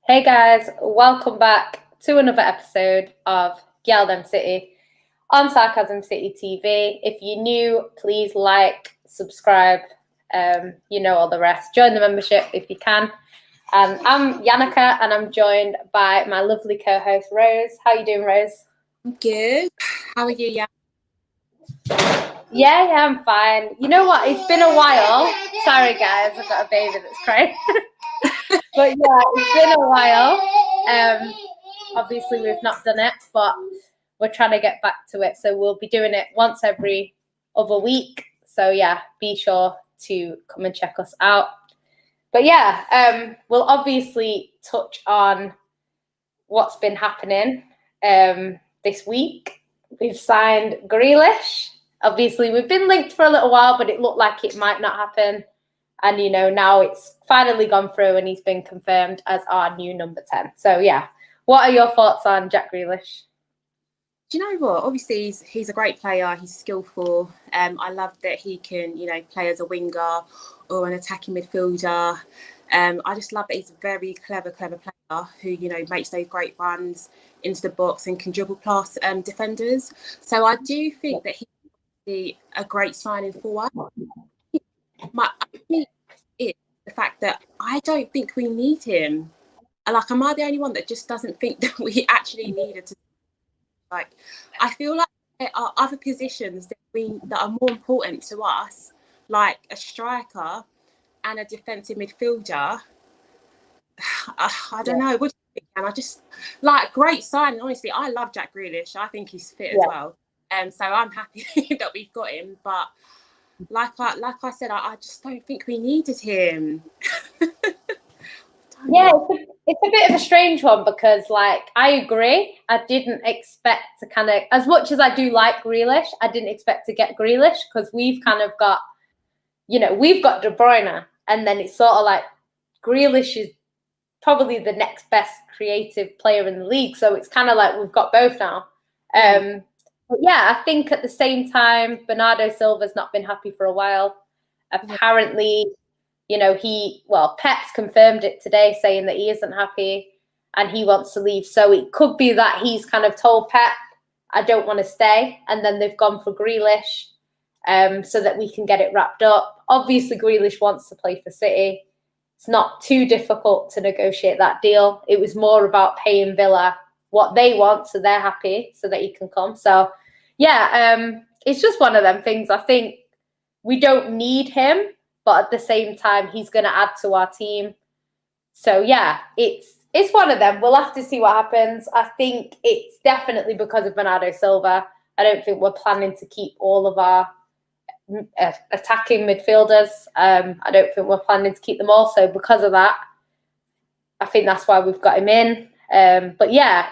Hey guys, welcome back to another episode of GyalDem City on Sarcasm City TV. If you're new, please like, subscribe, you know all the rest. Join the membership if you can. I'm Yannicka and I'm joined by my lovely co-host Rose. How you doing, Rose? I'm good. How are you, Yeah, I'm fine. You know what? It's been a while. Sorry guys, I've got a baby that's crying. But yeah, it's been a while. Obviously we've not done it, but we're trying to get back to it. So we'll be doing it once every other week. So yeah, be sure to come and check us out. But yeah, we'll obviously touch on what's been happening this week. We've signed Grealish. Obviously, we've been linked for a little while, but it looked like it might not happen. And, you know, now it's finally gone through and he's been confirmed as our new number 10. So, yeah. What are your thoughts on Jack Grealish? Do you know what? Obviously, he's a great player. He's skillful. I love that he can, play as a winger or an attacking midfielder. I just love that he's a very clever player who, makes those great runs into the box and can dribble past defenders. So I do think that he's a great signing for us. My only is the fact that I don't think we need him. Like, am I the only one that just doesn't think that we actually needed to? Like, I feel like there are other positions that are more important to us, like a striker and a defensive midfielder. I don't know. What do you think? And I just great signing. Honestly, I love Jack Grealish. I think he's fit as well. So I'm happy that we've got him. But like I said, I just don't think we needed him. Yeah, it's a bit of a strange one because, I agree. I didn't expect to kind of, as much as I do like Grealish, I didn't expect to get Grealish because we've kind of got, we've got De Bruyne, and then it's sort of like Grealish is probably the next best creative player in the league. So it's kind of like we've got both now. But yeah, I think at the same time, Bernardo Silva's not been happy for a while. Apparently, Pep's confirmed it today, saying that he isn't happy and he wants to leave. So it could be that he's kind of told Pep, I don't want to stay. And then they've gone for Grealish so that we can get it wrapped up. Obviously, Grealish wants to play for City. It's not too difficult to negotiate that deal. It was more about paying Villa what they want so they're happy so that he can come. So, yeah, it's just one of them things. I think we don't need him. But at the same time, he's going to add to our team. So, yeah, it's one of them. We'll have to see what happens. I think it's definitely because of Bernardo Silva. I don't think we're planning to keep all of our attacking midfielders. I don't think we're planning to keep them all. So, because of that, I think that's why we've got him in. But, yeah,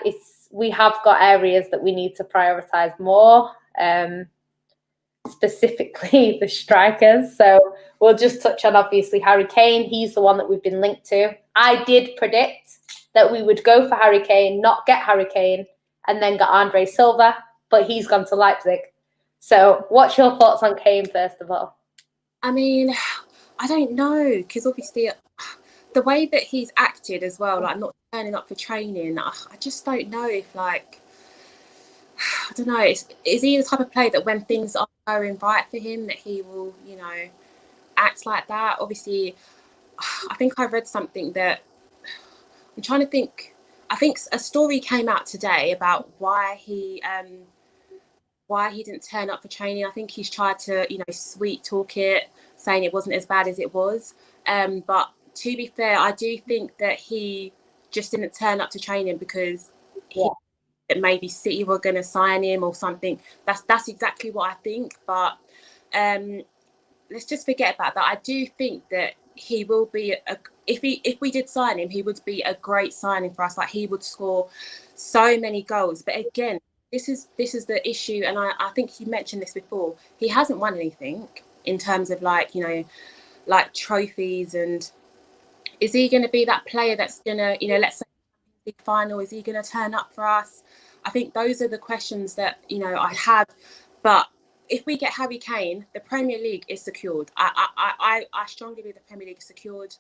we have got areas that we need to prioritise more. Specifically the strikers. So we'll just touch on obviously Harry Kane. He's the one that we've been linked to. I did predict that we would go for Harry Kane, not get Harry Kane, and then get Andre Silva, but he's gone to Leipzig. So what's your thoughts on Kane first of all? I mean, I don't know, because obviously the way that he's acted as well, like not turning up for training, I just don't know if I don't know, is he the type of player that when things are going right for him that he will, act like that? Obviously, I think I read something that I'm trying to think. I think a story came out today about why he didn't turn up for training. I think he's tried to, sweet talk it, saying it wasn't as bad as it was. But to be fair, I do think that he just didn't turn up to training because that maybe City were going to sign him or something. That's exactly what I think. But let's just forget about that. I do think that he will be if we did sign him, he would be a great signing for us. Like, he would score so many goals. But again, this is the issue, and I think you mentioned this before. He hasn't won anything in terms of trophies. And is he going to be that player that's going to, let's say big final, is he going to turn up for us? I think those are the questions that I have. But if we get Harry Kane, the Premier League is secured. I strongly believe the Premier League is secured.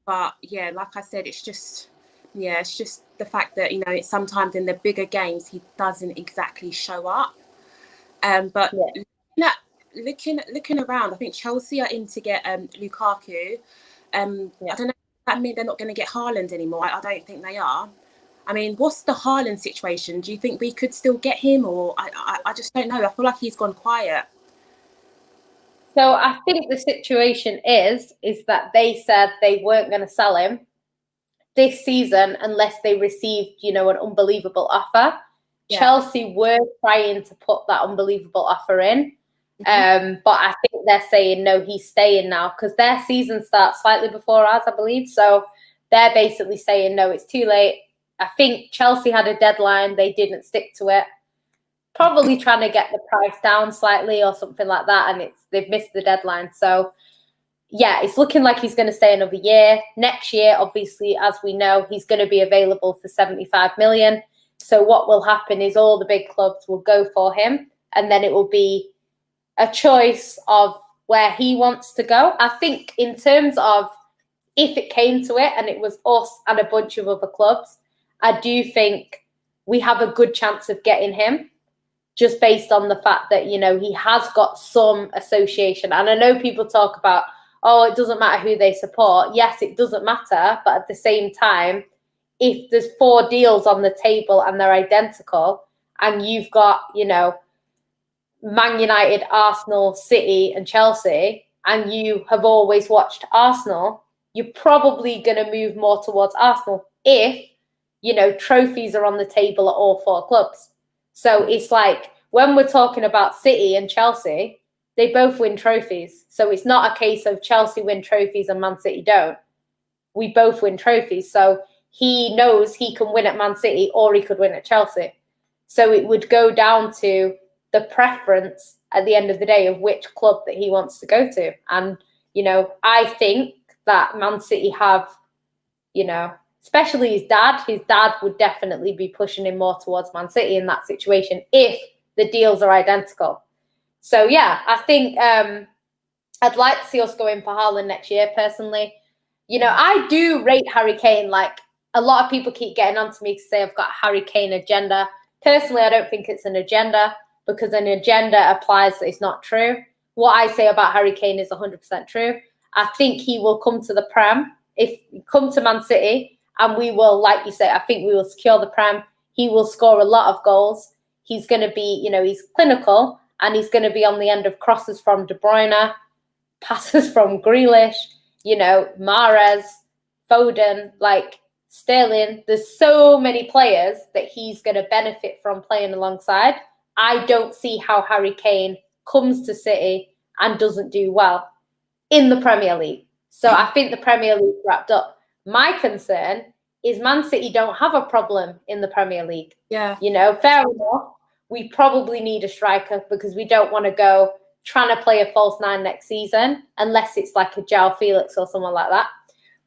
But yeah, like I said, it's just the fact that, you know, it's sometimes in the bigger games he doesn't exactly show up. But Yeah. looking around, I think Chelsea are in to get Lukaku. I don't know. Does that mean they're not going to get Haaland anymore? I don't think they are. I mean, what's the Haaland situation? Do you think we could still get him, or I just don't know. I feel like he's gone quiet. So I think the situation is that they said they weren't going to sell him this season unless they received, you know, an unbelievable offer. Yeah. Chelsea were trying to put that unbelievable offer in. But I think they're saying, no, he's staying now, because their season starts slightly before ours, I believe. So they're basically saying, no, it's too late. I think Chelsea had a deadline. They didn't stick to it. Probably trying to get the price down slightly or something like that. And they've missed the deadline. So yeah, it's looking like he's going to stay another year. Next year, obviously, as we know, he's going to be available for 75 million. So what will happen is all the big clubs will go for him, and then it will be a choice of where he wants to go. I think in terms of if it came to it and it was us and a bunch of other clubs, I do think we have a good chance of getting him, just based on the fact that, you know, he has got some association. And I know people talk about, oh, it doesn't matter who they support. Yes, it doesn't matter. But at the same time, if there's 4 deals on the table and they're identical, and you've got, you know, Man United, Arsenal, City, and Chelsea, and you have always watched Arsenal, you're probably going to move more towards Arsenal if, you know, trophies are on the table at all 4 clubs. So it's like when we're talking about City and Chelsea, they both win trophies. So it's not a case of Chelsea win trophies and Man City don't. We both win trophies. So he knows he can win at Man City or he could win at Chelsea. So it would go down to the preference at the end of the day of which club that he wants to go to. And, you know, I think that Man City have, you know, especially his dad would definitely be pushing him more towards Man City in that situation if the deals are identical. So, yeah, I think I'd like to see us go in for Haaland next year, personally. You know, I do rate Harry Kane. Like, a lot of people keep getting onto me to say I've got a Harry Kane agenda. Personally, I don't think it's an agenda, because an agenda applies that it's not true. What I say about Harry Kane is 100% true. I think he will come to the Prem, come to Man City, and we will, like you say, I think we will secure the Prem. He will score a lot of goals. He's going to be, you know, he's clinical, and he's going to be on the end of crosses from De Bruyne, passes from Grealish, you know, Mahrez, Foden, like Sterling. There's so many players that he's going to benefit from playing alongside. I don't see how Harry Kane comes to City and doesn't do well in the Premier League. So I think the Premier League wrapped up. My concern is Man City don't have a problem in the Premier League. Yeah. You know, fair enough. We probably need a striker because we don't want to go trying to play a false 9 next season unless it's like a João Felix or someone like that.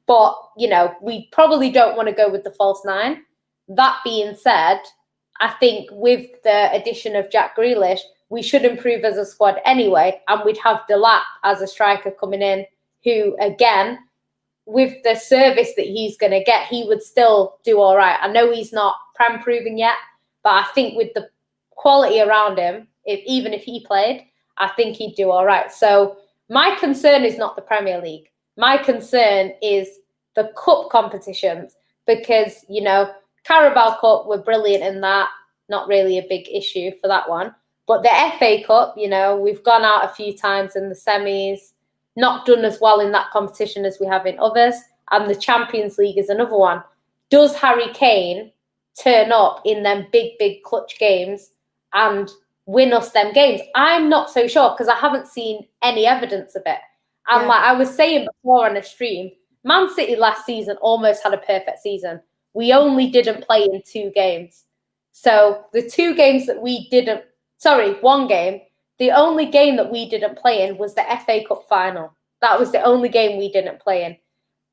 But, you know, we probably don't want to go with the false 9. That being said, I think with the addition of Jack Grealish, we should improve as a squad anyway. And we'd have Delap as a striker coming in who, again, with the service that he's going to get, he would still do all right. I know he's not Prem proven yet, but I think with the quality around him, even if he played, I think he'd do all right. So my concern is not the Premier League. My concern is the cup competitions because, you know, Carabao Cup, we're brilliant in that. Not really a big issue for that one. But the FA Cup, you know, we've gone out a few times in the semis, not done as well in that competition as we have in others. And the Champions League is another one. Does Harry Kane turn up in them big clutch games and win us them games? I'm not so sure because I haven't seen any evidence of it. And like I was saying before on a stream, Man City last season almost had a perfect season. We only didn't play in 2 games. So the 2 games that we didn't, 1 game, the only game that we didn't play in was the FA Cup final. That was the only game we didn't play in.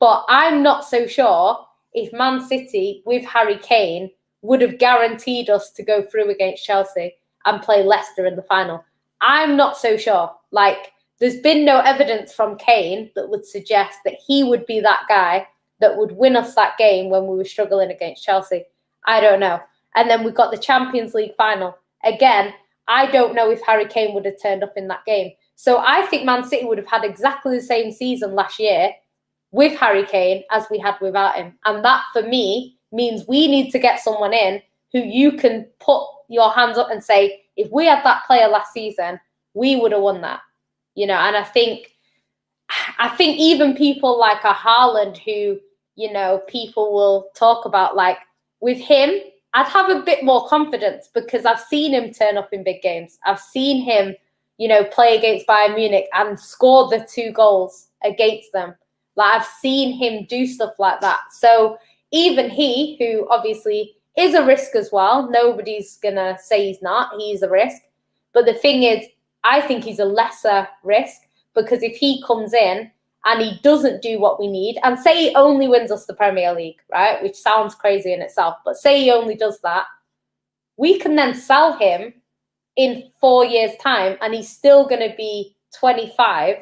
But I'm not so sure if Man City with Harry Kane would have guaranteed us to go through against Chelsea and play Leicester in the final. I'm not so sure. Like, there's been no evidence from Kane that would suggest that he would be that guy that would win us that game when we were struggling against Chelsea. I don't know. And then we got the Champions League final. Again, I don't know if Harry Kane would have turned up in that game. So I think Man City would have had exactly the same season last year with Harry Kane as we had without him. And that, for me, means we need to get someone in who you can put your hands up and say, if we had that player last season, we would have won that. You know, and I think even people like a Haaland who, you know, people will talk about, like, with him, I'd have a bit more confidence because I've seen him turn up in big games. I've seen him, you know, play against Bayern Munich and score the 2 goals against them. Like, I've seen him do stuff like that. So even he, who obviously is a risk as well, nobody's going to say he's not. He's a risk. But the thing is, I think he's a lesser risk because if he comes in and he doesn't do what we need, and say he only wins us the Premier League, right, which sounds crazy in itself, but say he only does that, we can then sell him in 4 years' time and he's still going to be 25,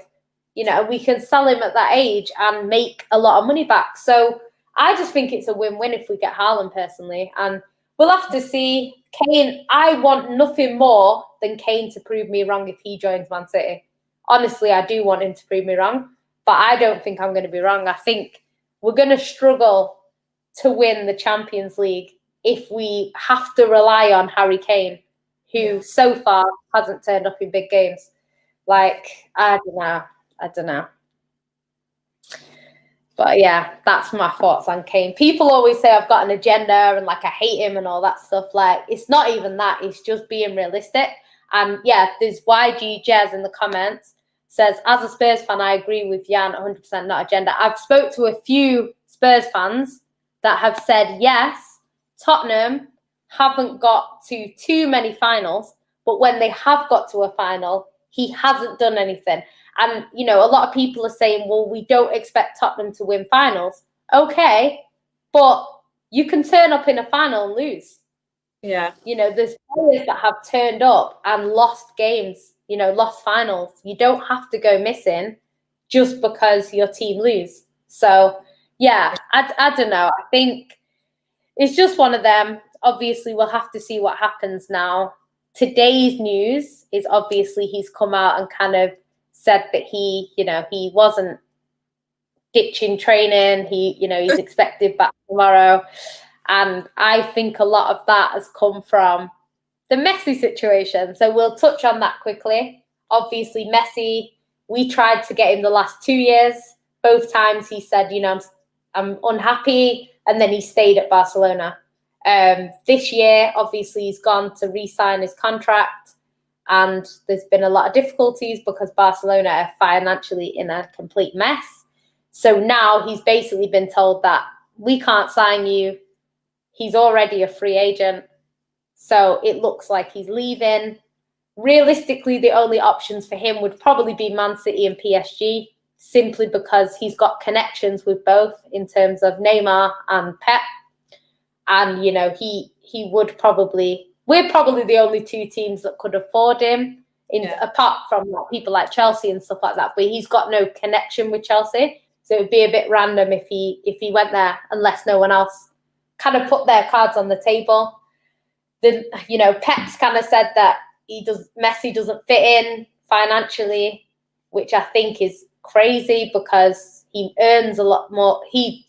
you know, we can sell him at that age and make a lot of money back. So I just think it's a win-win if we get Haaland personally. And we'll have to see. Kane, I want nothing more than Kane to prove me wrong if he joins Man City. Honestly, I do want him to prove me wrong, but I don't think I'm going to be wrong. I think we're going to struggle to win the Champions League if we have to rely on Harry Kane, who so far hasn't turned up in big games. Like, I don't know. But yeah, that's my thoughts on Kane. People always say I've got an agenda and like I hate him and all that stuff. Like, it's not even that. It's just being realistic. And yeah, there's YG Jez in the comments says, as a Spurs fan, I agree with Jan 100% not agenda. I've spoke to a few Spurs fans that have said, yes, Tottenham haven't got to too many finals, but when they have got to a final, he hasn't done anything. And, you know, a lot of people are saying, well, we don't expect Tottenham to win finals. Okay, but you can turn up in a final and lose. Yeah. You know, there's players that have turned up and lost games, you know, lost finals. You don't have to go missing just because your team lose. So, yeah, I don't know. I think it's just one of them. Obviously, we'll have to see what happens now. Today's news is obviously he's come out and kind of said that he, you know, he wasn't ditching training. He, you know, he's expected back tomorrow. And I think a lot of that has come from the Messi situation. So we'll touch on that quickly. Obviously, Messi, we tried to get him the last 2 years. Both times he said, you know, I'm unhappy. And then he stayed at Barcelona. This year, obviously, he's gone to re-sign his contract. And there's been a lot of difficulties because Barcelona are financially in a complete mess. So now he's basically been told that we can't sign you. He's already a free agent. So it looks like he's leaving. Realistically, the only options for him would probably be Man City and PSG, simply because he's got connections with both in terms of Neymar and Pep. And, you know, we're probably the only 2 teams that could afford him, apart from like, people like Chelsea and stuff like that. But he's got no connection with Chelsea. So it would be a bit random if he went there unless no one else kind of put their cards on the table. Then, you know, Pep's kind of said that Messi doesn't fit in financially, which I think is crazy because he earns a lot more. He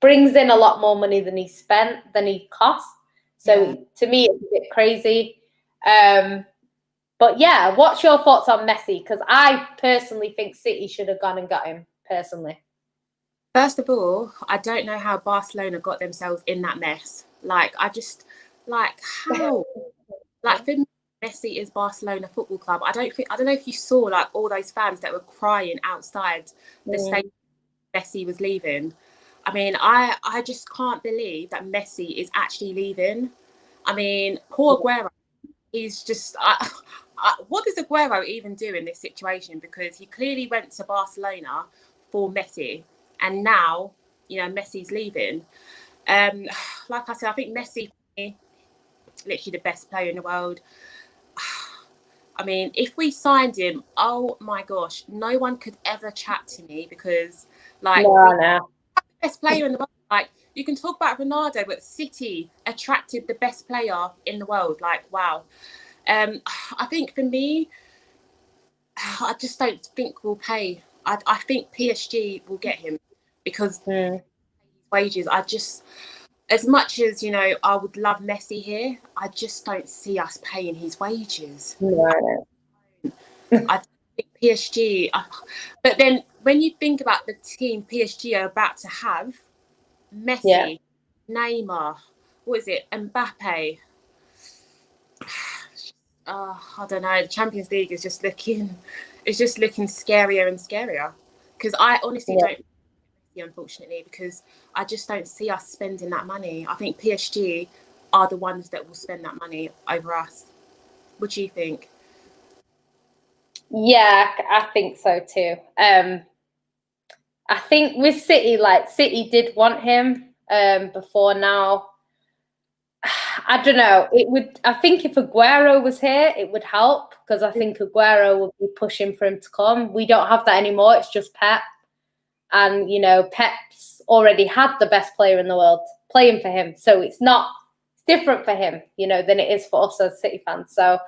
brings in a lot more money than he costs. So to me, it's a bit crazy. But yeah, what's your thoughts on Messi? Because I personally think City should have gone and got him, personally. First of all, I don't know how Barcelona got themselves in that mess. Like, I just, like, how? Like, for me, Messi is Barcelona Football Club. I don't know if you saw, like, all those fans that were crying outside the stadium Messi was leaving. I mean, I just can't believe that Messi is actually leaving. I mean, poor Aguero, he's just... what does Aguero even do in this situation? Because he clearly went to Barcelona for Messi. And now, you know, Messi's leaving. Like I said, I think Messi, literally the best player in the world. I mean, if we signed him, oh my gosh, no one could ever chat to me because, like, No. best player in the world. Like, you can talk about Ronaldo, but City attracted the best player in the world. Like, wow. I think for me, I just don't think we'll pay. I think PSG will get him because wages. As much as, you know, I would love Messi here, I just don't see us paying his wages. No. I think PSG, but then when you think about the team PSG are about to have, Messi, Neymar, what is it, Mbappe? I don't know. The Champions League is just looking scarier and scarier. Because I honestly don't, unfortunately, because I just don't see us spending that money. I think PSG are the ones that will spend that money over us. What do you think? Yeah, I think so too. I think with City, like City did want him before now. I don't know. It would. I think if Aguero was here, it would help because I think Aguero would be pushing for him to come. We don't have that anymore. It's just Pep, and you know, Pep's already had the best player in the world playing for him, so it's different for him, you know, than it is for us as City fans. So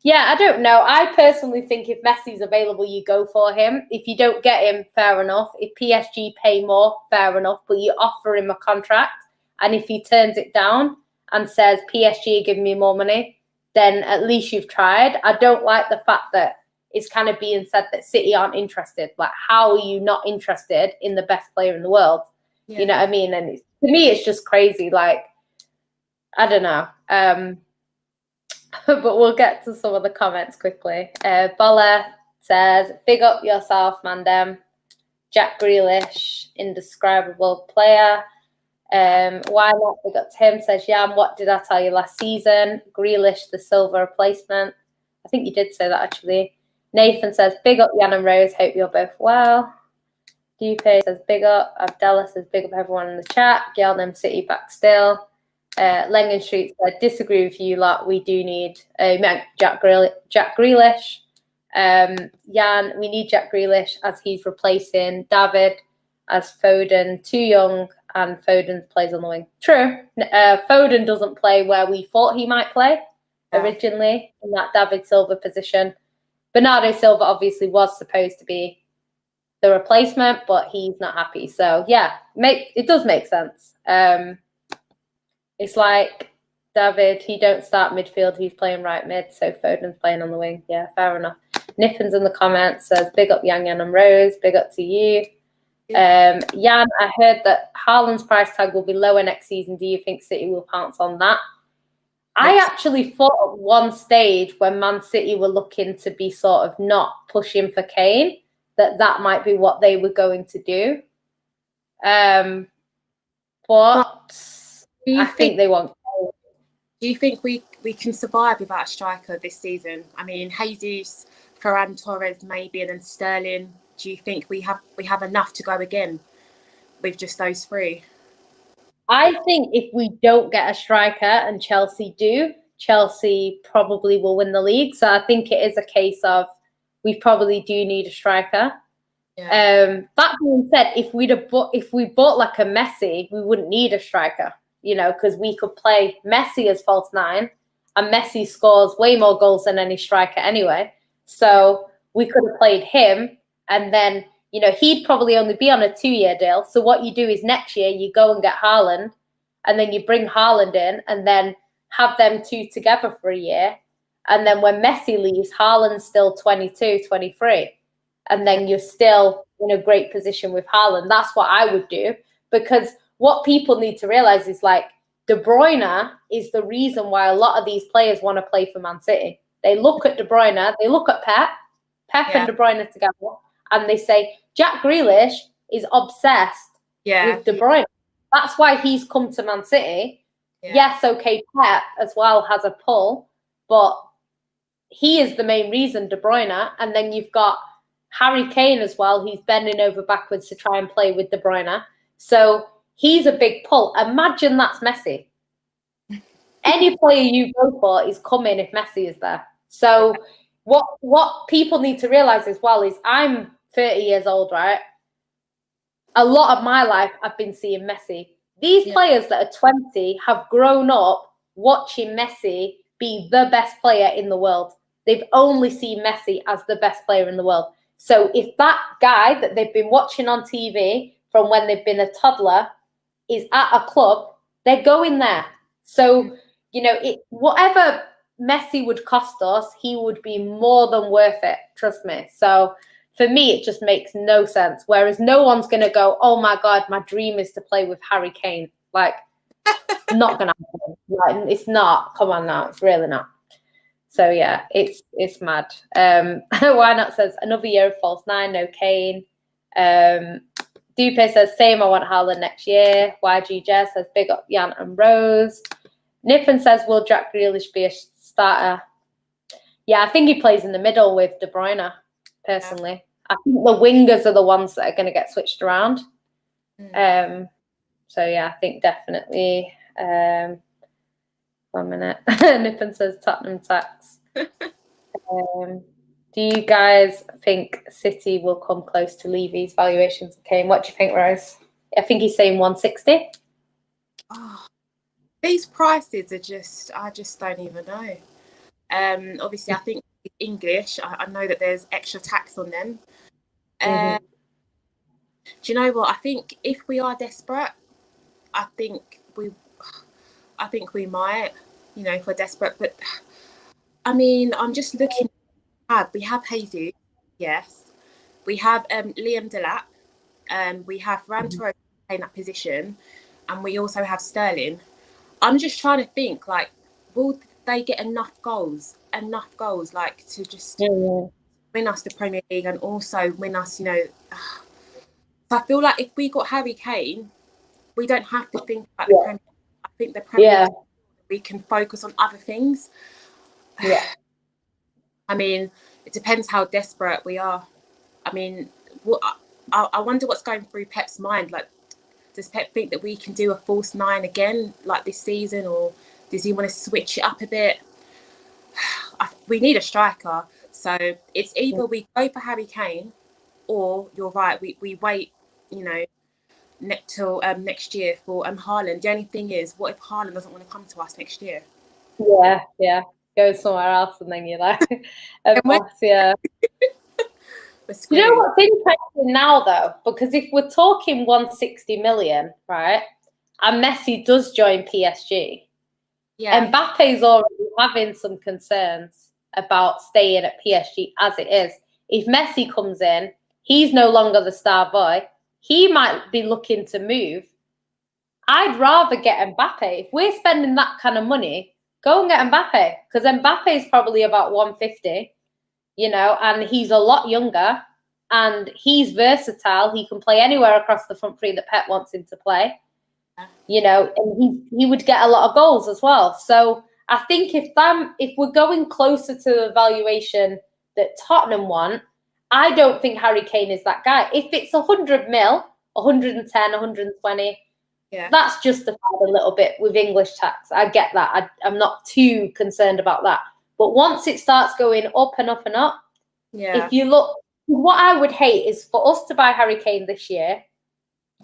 yeah, I don't know. I personally think if Messi's available, you go for him. If you don't get him, fair enough. If PSG pay more, fair enough. But you offer him a contract, and if he turns it down and says PSG give me more money, then at least you've tried. I don't like the fact that it's kind of being said that City aren't interested. Like, how are you not interested in the best player in the world? Yeah. You know what I mean? And to me, it's just crazy. Like, I don't know. But we'll get to some of the comments quickly. Bola says, big up yourself, Mandem. Jack Grealish, indescribable player. Why not big up to him? Says, Jan, what did I tell you last season? Grealish, the silver replacement. I think you did say that, actually. Nathan says, big up Jan and Rose. Hope you're both well. Dupe says, big up. Abdallah says, big up everyone in the chat. GyalDem City back still. Lengen Street said, disagree with you lot. We do need Jack Grealish. Jan, we need Jack Grealish as he's replacing David as Foden, too young, and Foden plays on the wing. True. Foden doesn't play where we thought he might play originally in that David Silva position. Bernardo Silva obviously was supposed to be the replacement, but he's not happy. So yeah, it does make sense. It's like David, he don't start midfield, he's playing right mid, so Foden's playing on the wing. Yeah, fair enough. Nippins in the comments says, big up Jan and Rose, big up to you. Jan, I heard that Haaland's price tag will be lower next season. Do you think City will pounce on that? I actually thought at one stage when Man City were looking to be sort of not pushing for Kane, that might be what they were going to do. But I think they won't. Do you think we can survive without a striker this season? I mean, Jesus, Ferran Torres maybe, and then Sterling. Do you think we have enough to go again with just those three? I think if we don't get a striker and Chelsea do, Chelsea probably will win the league. So I think it is a case of we probably do need a striker. Yeah. That being said, if we bought like a Messi, we wouldn't need a striker, you know, because we could play Messi as false nine, and Messi scores way more goals than any striker anyway. So we could have played him, and then, you know, he'd probably only be on a 2-year deal. So what you do is next year you go and get Haaland, and then you bring Haaland in, and then have them two together for a year. And then when Messi leaves, Haaland's still 22, 23. And then you're still in a great position with Haaland. That's what I would do, because what people need to realize is, like, De Bruyne is the reason why a lot of these players want to play for Man City. They look at De Bruyne, they look at Pep and De Bruyne together, and they say, Jack Grealish is obsessed with De Bruyne. That's why he's come to Man City. Yeah. Yes, okay, Pep as well has a pull, but he is the main reason, De Bruyne. And then you've got Harry Kane as well. He's bending over backwards to try and play with De Bruyne. So he's a big pull. Imagine that's Messi. Any player you go for is coming if Messi is there. So what people need to realize as well is I'm 30 years old, right? A lot of my life I've been seeing Messi. These players that are 20 have grown up watching Messi be the best player in the world. They've only seen Messi as the best player in the world. So if that guy that they've been watching on TV from when they've been a toddler is at a club, they're going there. So, you know, whatever Messi would cost us, he would be more than worth it. Trust me. So for me, it just makes no sense. Whereas no one's going to go, oh my God, my dream is to play with Harry Kane. Like, it's not going to happen. Like, it's not. Come on now. It's really not. So yeah, it's mad. Why not says another year of false nine, no Kane. Dupe says same, I want Haaland next year. YG Jez says big up Jan and Rose. Nippon says will Jack Grealish be a starter? Yeah, I think he plays in the middle with De Bruyne, personally. I think the wingers are the ones that are going to get switched around. So yeah, I think definitely. 1 minute. Nippon says Tottenham tax. Do you guys think City will come close to Levy's valuations of Kane? What do you think, Rose? I think he's saying 160. Oh, these prices are I just don't even know. Obviously, I think English, I know that there's extra tax on them. Do you know what? I think if we are desperate, I think we might, you know, if we're desperate. But I mean, I'm just looking. We have Jesus, yes. We have Liam Delap. We have Rantaro playing that position, and we also have Sterling. I'm just trying to think, like, will they get enough goals, like, to just win us the Premier League and also win us, you know. So I feel like if we got Harry Kane, we don't have to think about the Premier League. I think the Premier League, we can focus on other things. Yeah. I mean, it depends how desperate we are. I mean, I wonder what's going through Pep's mind. Like, does Pep think that we can do a false nine again, like this season, or does he want to switch it up a bit? We need a striker, so it's either we go for Harry Kane, or you're right, we wait, you know, till next year for Haaland. The only thing is, what if Haaland doesn't want to come to us next year? Yeah. Go somewhere else, and then you're like, yeah. You know what's interesting now, though? Because if we're talking 160 million, right, and Messi does join PSG, Mbappe's already having some concerns about staying at PSG as it is. If Messi comes in, he's no longer the star boy. He might be looking to move. I'd rather get Mbappe. If we're spending that kind of money, go and get Mbappe, because Mbappe is probably about 150, you know, and he's a lot younger and he's versatile. He can play anywhere across the front three that Pep wants him to play, you know, and he would get a lot of goals as well. So I think if we're going closer to the valuation that Tottenham want, I don't think Harry Kane is that guy. If it's 100 mil, 110, 120, that's justified a little bit with English tax. I get that. I'm not too concerned about that. But once it starts going up and up and up, if you look, what I would hate is for us to buy Harry Kane this year,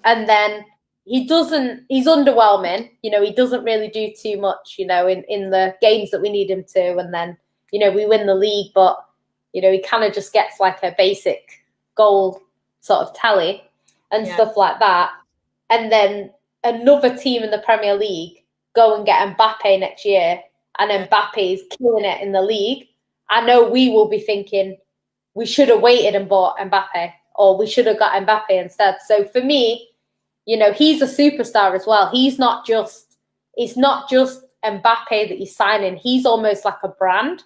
and then he's underwhelming. You know, he doesn't really do too much, you know, in the games that we need him to. And then, you know, we win the league, but, you know, he kind of just gets like a basic goal sort of tally and stuff like that. And then another team in the Premier League go and get Mbappe next year, and Mbappe is killing it in the league. I know we will be thinking we should have waited and bought Mbappe, or we should have got Mbappe instead. So for me, you know, he's a superstar as well. It's not just Mbappe that he's signing. He's almost like a brand.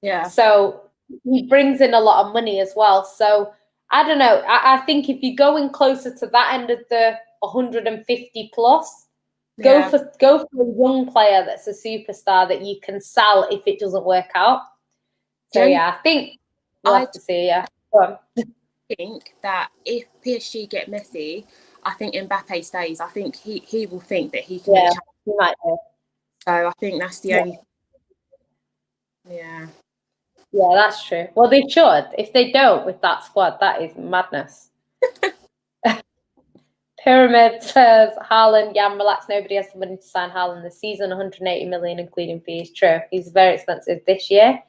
Yeah. So he brings in a lot of money as well. So I don't know. I think if you're going closer to that end of the 150 plus, go for a young player that's a superstar that you can sell if it doesn't work out. So I think we'll have to see. Yeah. I think that if PSG get Messi, I think Mbappe stays. I think he will think that he can. Yeah, he might do. So I think that's the only. Yeah. Yeah, that's true. Well, they should. If they don't with that squad, that is madness. Pyramid says, Haaland, yeah, relax. Nobody has the money to sign Haaland this season. 180 million, including fees. True. He's very expensive this year.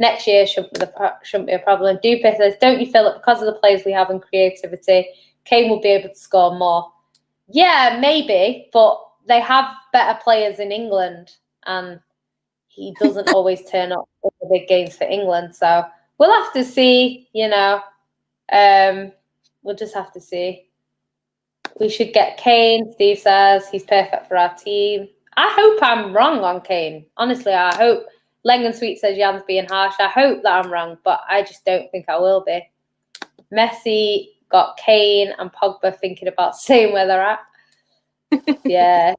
Next year shouldn't be a problem. Dupe says, don't you feel that because of the players we have and creativity, Kane will be able to score more? Yeah, maybe, but they have better players in England, and he doesn't always turn up in the big games for England. So we'll have to see, we'll just have to see. We should get Kane. Steve says he's perfect for our team. I hope I'm wrong on Kane. Honestly, I hope. Lengen Sweet says Jan's being harsh. I hope that I'm wrong, but I just don't think I will be. Messi got Kane and Pogba thinking about seeing where they're at. Yeah,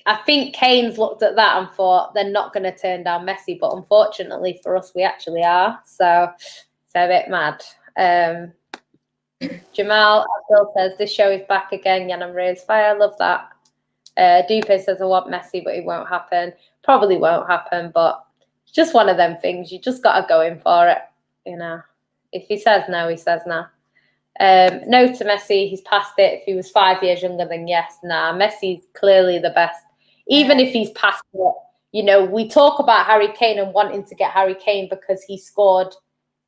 I think Kane's looked at that and thought they're not going to turn down Messi, but unfortunately for us, we actually are. So it's a bit mad. Jamal Abdul says this show is back again. Jan and Ray's fire. I love that. Dupe says I want Messi, but it won't happen. Probably won't happen, but it's just one of them things. You just got to go in for it, If he says no, he says no. No to Messi, he's past it. If he was 5 years younger, then yes. Nah, Messi's clearly the best. Even if he's past it, we talk about Harry Kane and wanting to get Harry Kane because he scored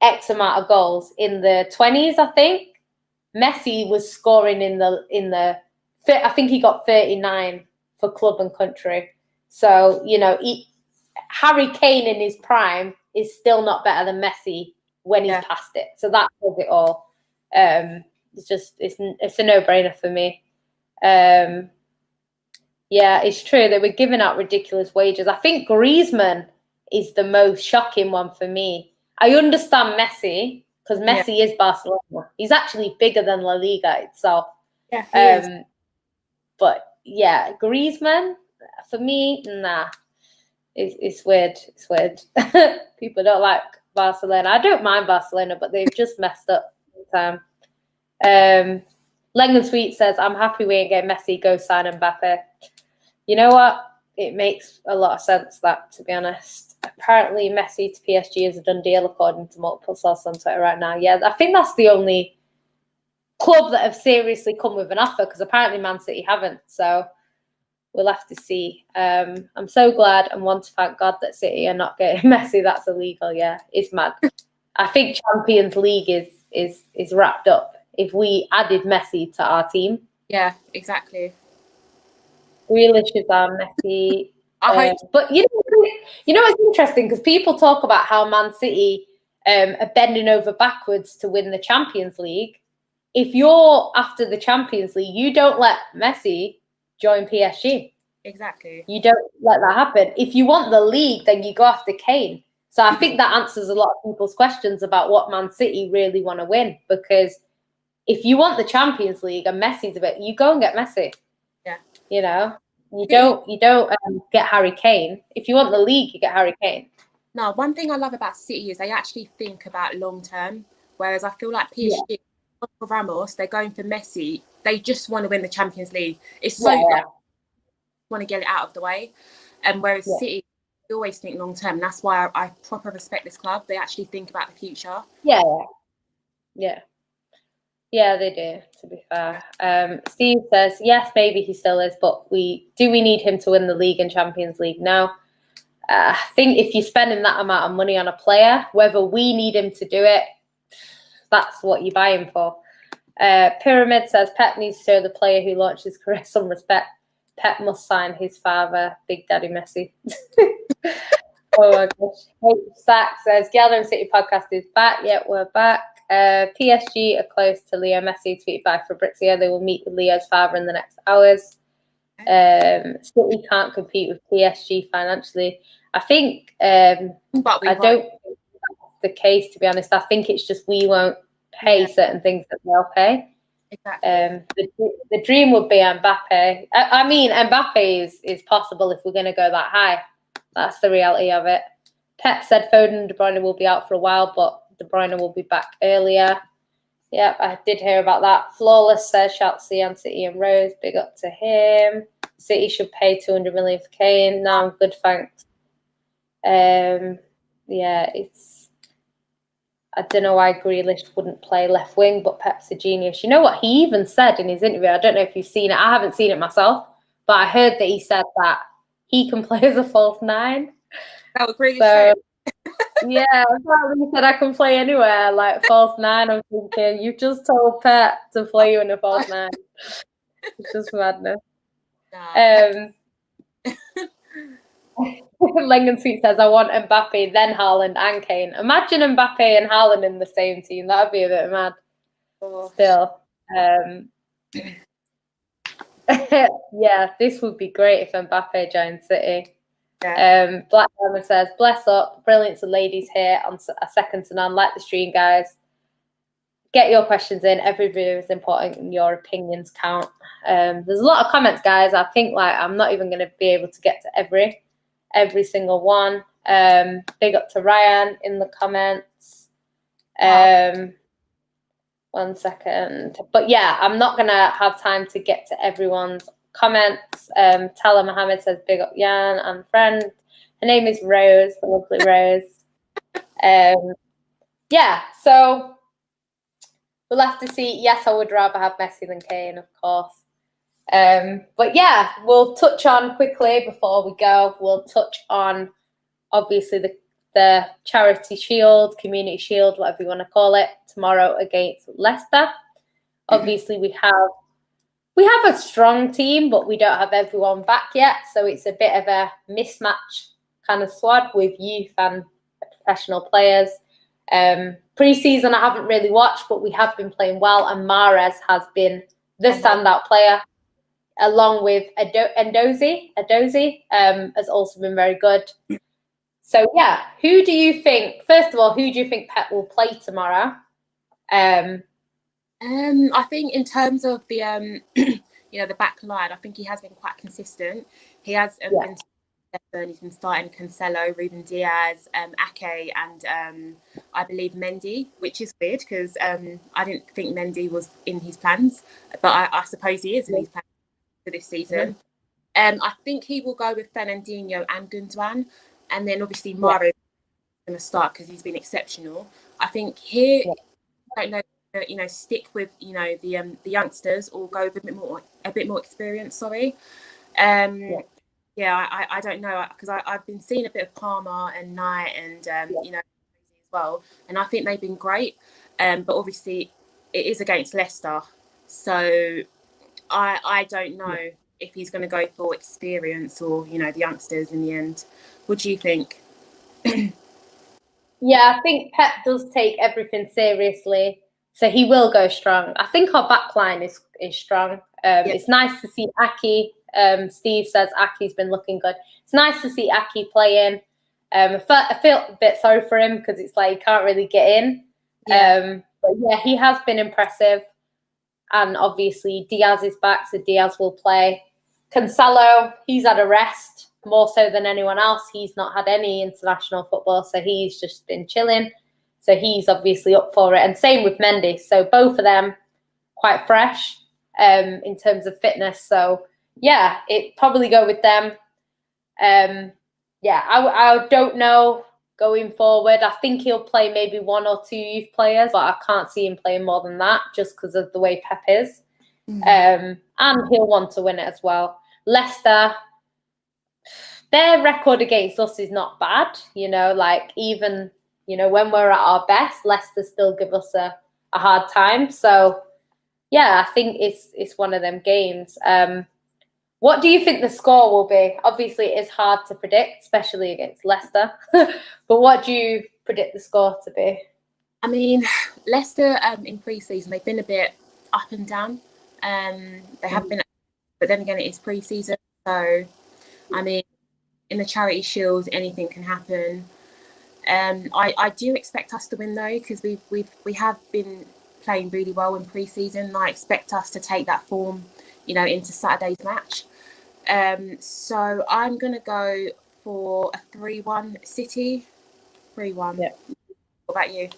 X amount of goals in the 20s, I think. Messi was scoring in the I think he got 39 for club and country. So, Harry Kane in his prime is still not better than Messi when he's past it. So that does it all. It's a no-brainer for me. Yeah, it's true that we're giving out ridiculous wages. I think Griezmann is the most shocking one for me. I understand Messi because Messi is Barcelona. He's actually bigger than La Liga itself. Yeah, he is. But yeah, Griezmann for me, nah, it's weird. It's weird. People don't like Barcelona. I don't mind Barcelona, but they've just messed up the time. Lengen Sweet says, I'm happy we ain't getting Messi, go sign Mbappe. You know what? It makes a lot of sense, that, to be honest. Apparently, Messi to PSG is a done deal, according to multiple sources on Twitter right now. Yeah, I think that's the only club that have seriously come with an offer, because apparently Man City haven't. So we'll have to see. I'm so glad and want to thank God that City are not getting Messi. That's illegal. Yeah, it's mad. I think Champions League is wrapped up if we added Messi to our team. Yeah, exactly. Grealish is our Messi. But you know what's interesting, because people talk about how Man City are bending over backwards to win the Champions League. If you're after the Champions League, you don't let Messi join PSG. Exactly. You don't let that happen. If you want the league, then you go after Kane. So I think that answers a lot of people's questions about what Man City really want to win, because if you want the Champions League and Messi's a bit, you go and get Messi. Yeah. You don't get Harry Kane. If you want the league, you get Harry Kane. No, one thing I love about City is they actually think about long term, whereas I feel like PSG, for Ramos, they're going for Messi. They just want to win the Champions League. It's so want to get it out of the way, and whereas City, they always think long term. And that's why I proper respect this club. They actually think about the future. Yeah, they do, to be fair. Steve says, yes, maybe he still is, but do we need him to win the league and Champions League? No. I think if you're spending that amount of money on a player, whether we need him to do it, that's what you buy him for. Pyramid says, Pep needs to show the player who launched his career some respect. Pep must sign his father, Big Daddy Messi. Oh my gosh. Stack says, GyalDem City podcast is back. Yeah, we're back. PSG are close to Leo Messi, tweeted by Fabrizio. They will meet with Leo's father in the next hours. City can't compete with PSG financially. I think I don't think that's the case, to be honest. I think it's just we won't pay certain things that they'll pay. Exactly. The dream would be Mbappe. I mean, Mbappe is possible if we're going to go that high. That's the reality of it. Pep said Foden and De Bruyne will be out for a while, but De Bruyne will be back earlier. Yep, I did hear about that. Flawless says, shout to City and Rose. Big up to him. City should pay 200 million for Kane. No, I'm good, thanks. Yeah, it's I don't know why Grealish wouldn't play left wing, but Pep's a genius. You know what he even said in his interview? I don't know if you've seen it. I haven't seen it myself, but I heard that he said that he can play as a false nine. That was Grealish. So, yeah, he said I can play anywhere, like false nine. I'm thinking, you just told Pep to play you in a false nine. It's just madness. Nah. Lengen Sweet says, I want Mbappe, then Haaland and Kane. Imagine Mbappe and Haaland in the same team. That would be a bit mad. Still. Yeah, this would be great if Mbappe joined City. Yeah. Black Diamond says, bless up, brilliant to ladies here on a second to none. Like the stream, guys. Get your questions in. Every video is important and your opinions count. There's a lot of comments, guys. I think like I'm not even going to be able to get to every single one. Big up to Ryan in the comments. 1 second. But yeah, I'm not going to have time to get to everyone's comments. Tala Mohammed says, big up Jan and friend. Her name is Rose, the lovely Rose. Yeah, so we'll have to see. Yes, I would rather have Messi than Kane, of course. But yeah, we'll touch on quickly before we go. We'll touch on obviously the Charity Shield, Community Shield, whatever you want to call it, tomorrow against Leicester. Obviously, we have a strong team, but we don't have everyone back yet, so it's a bit of a mismatch kind of squad with youth and professional players. Pre-season, I haven't really watched, but we have been playing well, and Mahrez has been the standout player, along with Edozie has also been very good. So yeah, who do you think? First of all, who do you think Pep will play tomorrow? I think in terms of the the back line, I think he has been quite consistent. He has he's been starting Cancelo, Ruben Diaz, Ake, and I believe Mendy, which is weird because I didn't think Mendy was in his plans, but I suppose he is in his plans for this season. I think he will go with Fernandinho and Gundogan, and then obviously Mahrez is going to start because he's been exceptional. I think here, I don't know, stick with the youngsters or go with a bit more experience. Sorry. I don't know because I've been seeing a bit of Palmer and Knight and as well, and I think they've been great. But obviously it is against Leicester, so I don't know if he's going to go for experience or the youngsters in the end. What do you think? Yeah, I think Pep does take everything seriously, so he will go strong. I think our back line is strong. It's nice to see Aki. Steve says Aki's been looking good. It's nice to see Aki playing. I feel a bit sorry for him because it's like he can't really get in. But yeah, he has been impressive. And obviously Diaz is back, so Diaz will play. Cancelo, he's had a rest more so than anyone else. He's not had any international football, so he's just been chilling. So he's obviously up for it. And same with Mendy. So both of them quite fresh in terms of fitness. So yeah, it probably go with them. I don't know going forward. I think he'll play maybe one or two youth players, but I can't see him playing more than that just because of the way Pep is. And he'll want to win it as well. Leicester, their record against us is not bad. Even when we're at our best, Leicester still give us a hard time. So yeah, I think it's one of them games. What do you think the score will be? Obviously, it is hard to predict, especially against Leicester. But what do you predict the score to be? I mean, Leicester in pre-season, they've been a bit up and down. They have been, but then again, it is pre-season. So, I mean, in the Charity Shield, anything can happen. I do expect us to win though, because we have been playing really well in pre-season. I expect us to take that form, into Saturday's match. So I'm going to go for a 3-1 City. 3-1. Yeah. What about you?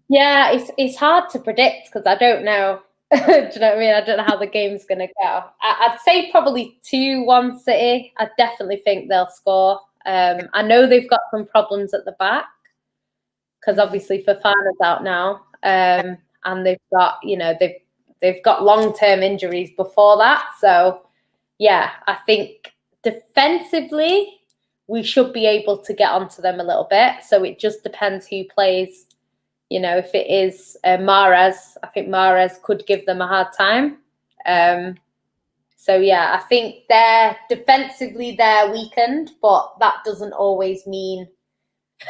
Yeah, it's hard to predict because I don't know. Do you know what I mean? I don't know how the game's going to go. I'd say probably 2-1 City. I definitely think they'll score. I know they've got some problems at the back because obviously Fofana's out now, and they've got, you know, they've got long-term injuries before that. So yeah, I think defensively we should be able to get onto them a little bit. So it just depends who plays. You know, if it is Mahrez, I think Mahrez could give them a hard time. So yeah, I think they're weakened, but that doesn't always mean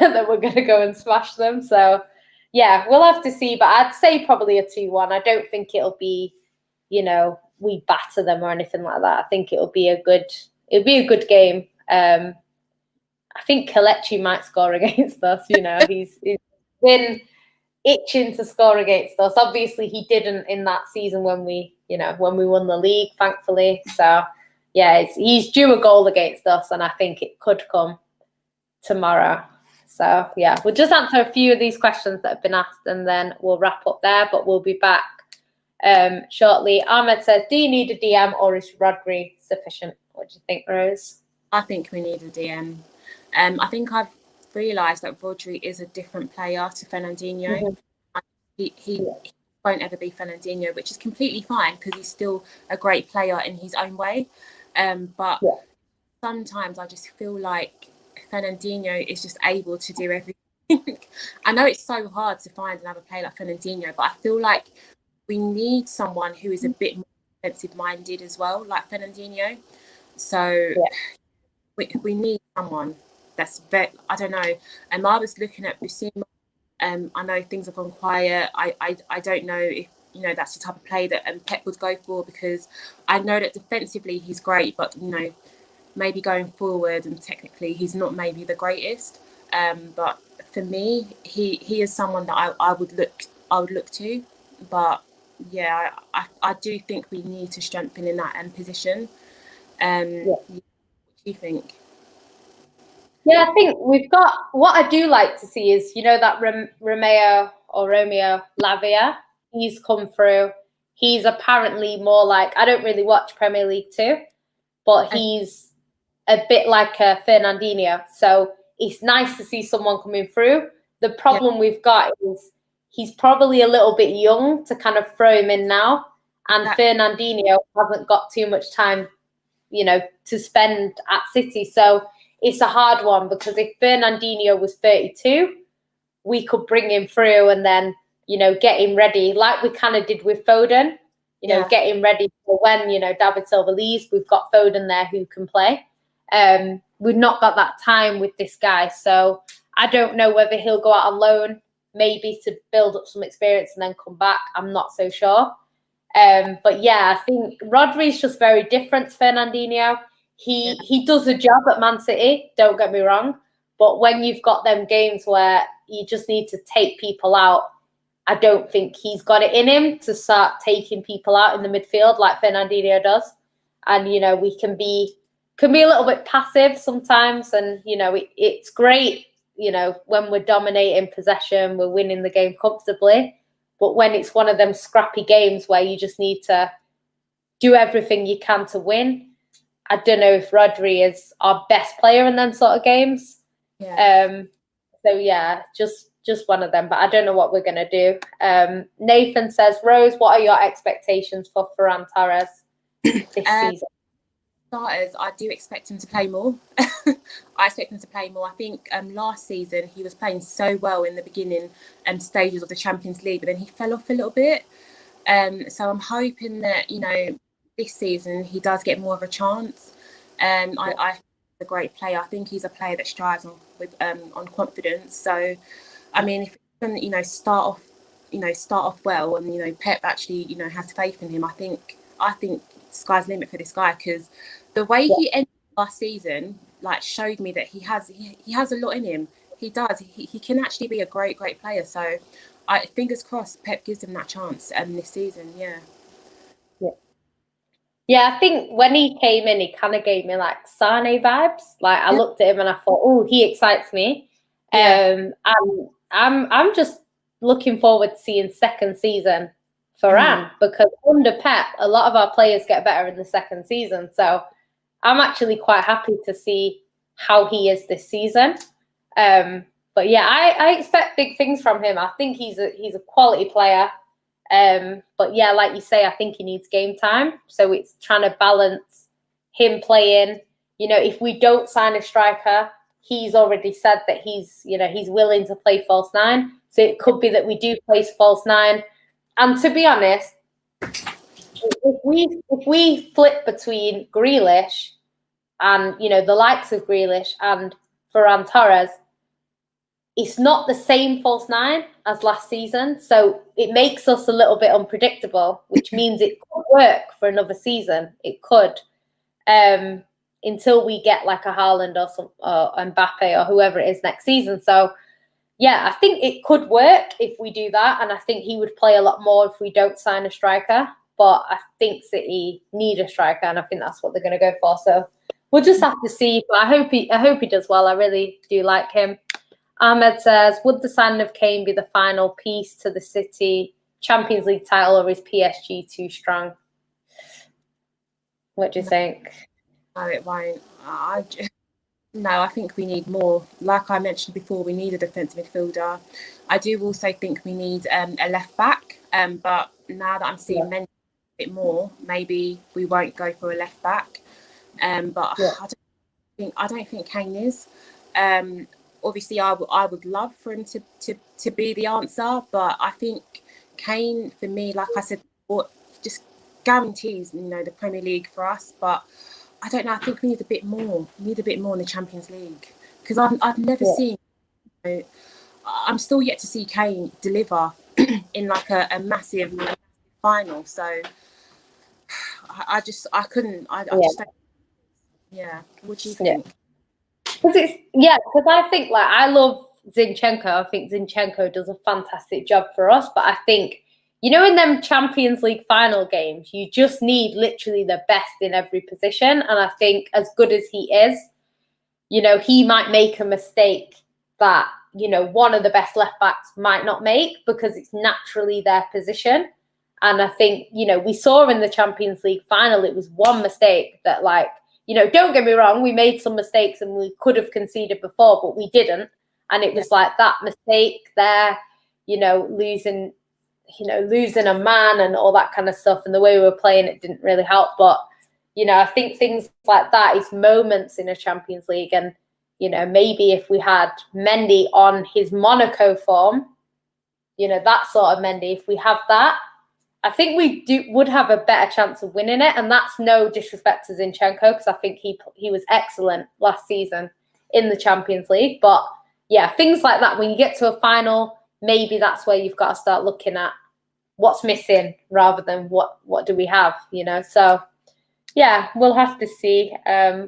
that we're going to go and smash them. So yeah, we'll have to see. But I'd say probably a 2-1. I don't think it'll be, you know, we batter them or anything like that. I think it'll be a good game. I think Kelechi might score against us. You know, he's been itching to score against us. Obviously, he didn't in that season when we won the league, thankfully. So yeah, he's due a goal against us, and I think it could come tomorrow. So yeah, we'll just answer a few of these questions that have been asked, and then we'll wrap up there. But we'll be back shortly. Ahmed says, do you need a DM or is Rodri sufficient? What do you think, Rose? I think we need a DM. I think I've realised that Rodri is a different player to Fernandinho. He won't ever be Fernandinho, which is completely fine because he's still a great player in his own way. But sometimes I just feel like Fernandinho is just able to do everything. I know it's so hard to find another player like Fernandinho, but I feel like we need someone who is a bit more defensive-minded as well, like Fernandinho. So we need someone that's very, I don't know. I was looking at Busima. I know things have gone quiet. I don't know if, you know, that's the type of play that Pep would go for, because I know that defensively he's great, but, you know, maybe going forward and technically he's not maybe the greatest. But for me, he is someone that I would look to. But yeah, I do think we need to strengthen in that position. What do you think? Yeah, I think we've got, what I do like to see is, you know, that Romeo Lavia, he's come through. He's apparently more like, I don't really watch Premier League 2, but he's a bit like a Fernandinho. So it's nice to see someone coming through. The problem we've got is he's probably a little bit young to kind of throw him in now. And Fernandinho hasn't got too much time, you know, to spend at City. So it's a hard one, because if Fernandinho was 32, we could bring him through and then, you know, get him ready like we kind of did with Foden, you know, get him ready for when, you know, David Silva leaves. We've got Foden there who can play. We've not got that time with this guy. So I don't know whether he'll go out on loan, maybe to build up some experience and then come back. I'm not so sure. But yeah, I think Rodri's just very different to Fernandinho. He does a job at Man City, don't get me wrong. But when you've got them games where you just need to take people out, I don't think he's got it in him to start taking people out in the midfield like Fernandinho does. And, you know, we can be a little bit passive sometimes. And, you know, it's great, you know, when we're dominating possession, we're winning the game comfortably. But when it's one of them scrappy games where you just need to do everything you can to win, I don't know if Rodri is our best player in them sort of games. So yeah, just one of them. But I don't know what we're going to do. Nathan says, Rose, what are your expectations for Ferran Torres this season? Starters, I do expect him to play more. I expect him to play more. I think last season he was playing so well in the beginning stages of the Champions League, but then he fell off a little bit. So I'm hoping that, you know, this season he does get more of a chance. I think he's a great player. I think he's a player that strives on confidence. So, I mean, if he can, you know, start off well, and, you know, Pep actually, you know, has faith in him, I think sky's the limit for this guy, because the way he ended last season, like, showed me that he has a lot in him. He does. He can actually be a great player. So, fingers crossed, Pep gives him that chance this season. Yeah, I think when he came in, he kind of gave me like Sane vibes. Like, I looked at him and I thought, oh, he excites me. And I'm just looking forward to seeing second season Ferran, because under Pep, a lot of our players get better in the second season. So I'm actually quite happy to see how he is this season. But yeah, I expect big things from him. I think he's a quality player. But yeah, like you say, I think he needs game time. So it's trying to balance him playing. You know, if we don't sign a striker, he's already said that he's willing to play false nine. So it could be that we do place false nine. And to be honest, if we flip between Grealish and, you know, the likes of Grealish and Ferran Torres, it's not the same false nine as last season. So it makes us a little bit unpredictable, which means it could work for another season. It could. Until we get like a Haaland or Mbappe or whoever it is next season. So, yeah, I think it could work if we do that. And I think he would play a lot more if we don't sign a striker. But I think City need a striker, and I think that's what they're going to go for. So we'll just have to see. But I hope he does well. I really do like him. Ahmed says, would the signing of Kane be the final piece to the City Champions League title, or is PSG too strong? What do you think? No, it won't. No, I think we need more. Like I mentioned before, we need a defensive midfielder. I do also think we need a left back. But now that I'm seeing men a bit more, maybe we won't go for a left back. But I don't think Kane is. Obviously, I would love for him to be the answer, but I think Kane, for me, like I said, just guarantees, you know, the Premier League for us. But I don't know. I think we need a bit more. We need a bit more in the Champions League, because I've never seen. You know, I'm still yet to see Kane deliver in like a massive final. So I just couldn't. I just don't. Yeah. What do you think? Because I think, like, I love Zinchenko. I think Zinchenko does a fantastic job for us. But I think, you know, in them Champions League final games, you just need literally the best in every position. And I think as good as he is, you know, he might make a mistake that, you know, one of the best left backs might not make, because it's naturally their position. And I think, you know, we saw in the Champions League final, it was one mistake that, like, you know, don't get me wrong, we made some mistakes and we could have conceded before, but we didn't. And it was like that mistake there, you know, losing a man and all that kind of stuff. And the way we were playing, it didn't really help. But, you know, I think things like that is moments in a Champions League. And, you know, maybe if we had Mendy on his Monaco form, you know, that sort of Mendy, if we have that, I think we would have a better chance of winning it. And that's no disrespect to Zinchenko, because I think he was excellent last season in the Champions League. But yeah, things like that, when you get to a final, maybe that's where you've got to start looking at what's missing rather than what do we have, you know. So yeah, we'll have to see.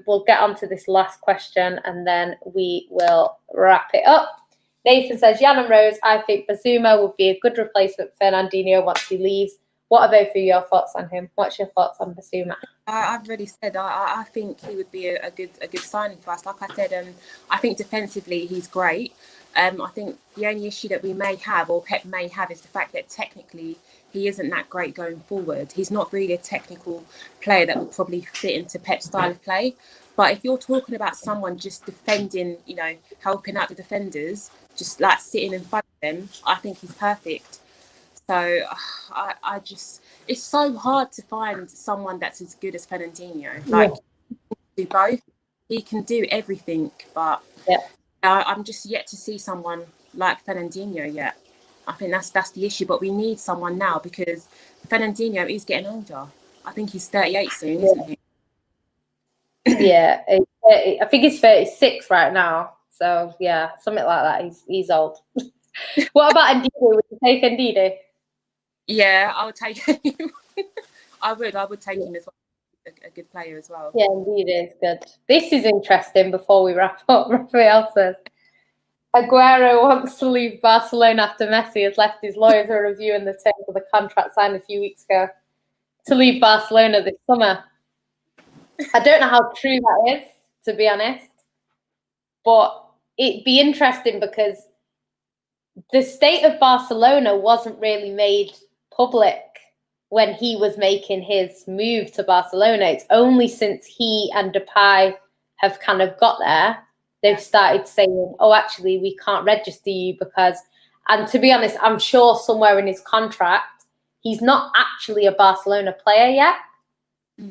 We'll get on to this last question and then we will wrap it up. Nathan says, Jan and Rose, I think Bazuma would be a good replacement for Fernandinho once he leaves. What are both of your thoughts on him? What's your thoughts on Bazuma? I've already said I think he would be a good signing for us. Like I said, I think defensively he's great. I think the only issue that we may have, or Pep may have, is the fact that technically he isn't that great going forward. He's not really a technical player that would probably fit into Pep's style of play. But if you're talking about someone just defending, you know, helping out the defenders, just like sitting in front of them, I think he's perfect. So I just, it's so hard to find someone that's as good as Fernandinho. Like, he can do both. He can do everything, but I'm just yet to see someone like Fernandinho yet. I think that's the issue. But we need someone now, because Fernandinho is getting older. I think he's 38 soon, isn't he? Yeah, I think he's 36 right now. So yeah, something like that. He's old. What about Ndidi? Would you take Ndidi? Yeah, I would take him. I would take him as well. A good player as well. Yeah, Ndidi is good. This is interesting before we wrap up. Raphael says, Aguero wants to leave Barcelona after Messi has left. His lawyers are reviewing the terms of the contract signed a few weeks ago to leave Barcelona this summer. I don't know how true that is, to be honest. But it'd be interesting, because the state of Barcelona wasn't really made public when he was making his move to Barcelona. It's only since he and Depay have kind of got there they've started saying, oh, actually, we can't register you because, and to be honest, I'm sure somewhere in his contract, he's not actually a Barcelona player yet.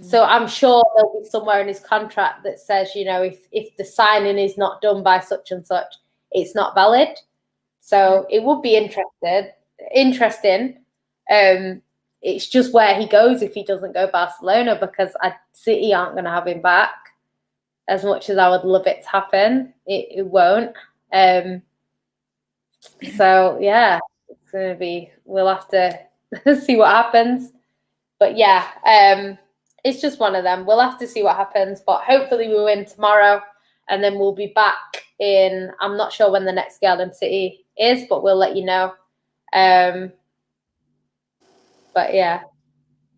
So I'm sure there'll be somewhere in his contract that says, you know, if the signing is not done by such and such, it's not valid. So it would be interesting. It's just where he goes if he doesn't go Barcelona, because City aren't going to have him back. As much as I would love it to happen, it won't. So yeah, it's going to be, we'll have to see what happens. But yeah, it's just one of them. We'll have to see what happens, but hopefully we'll win tomorrow, and then we'll be back in, I'm not sure when the next GyalDem City is, but we'll let you know. But yeah.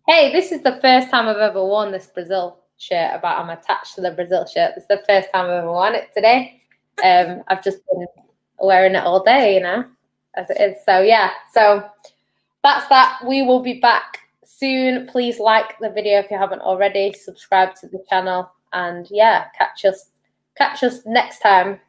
Hey, this is the first time I've ever worn this Brazil shirt. I'm attached to the Brazil shirt. It's the first time I've ever worn it today. I've just been wearing it all day, you know, as it is. So yeah, so that's that. We will be back soon. Please like the video if you haven't already. Subscribe to the channel, and yeah, catch us next time.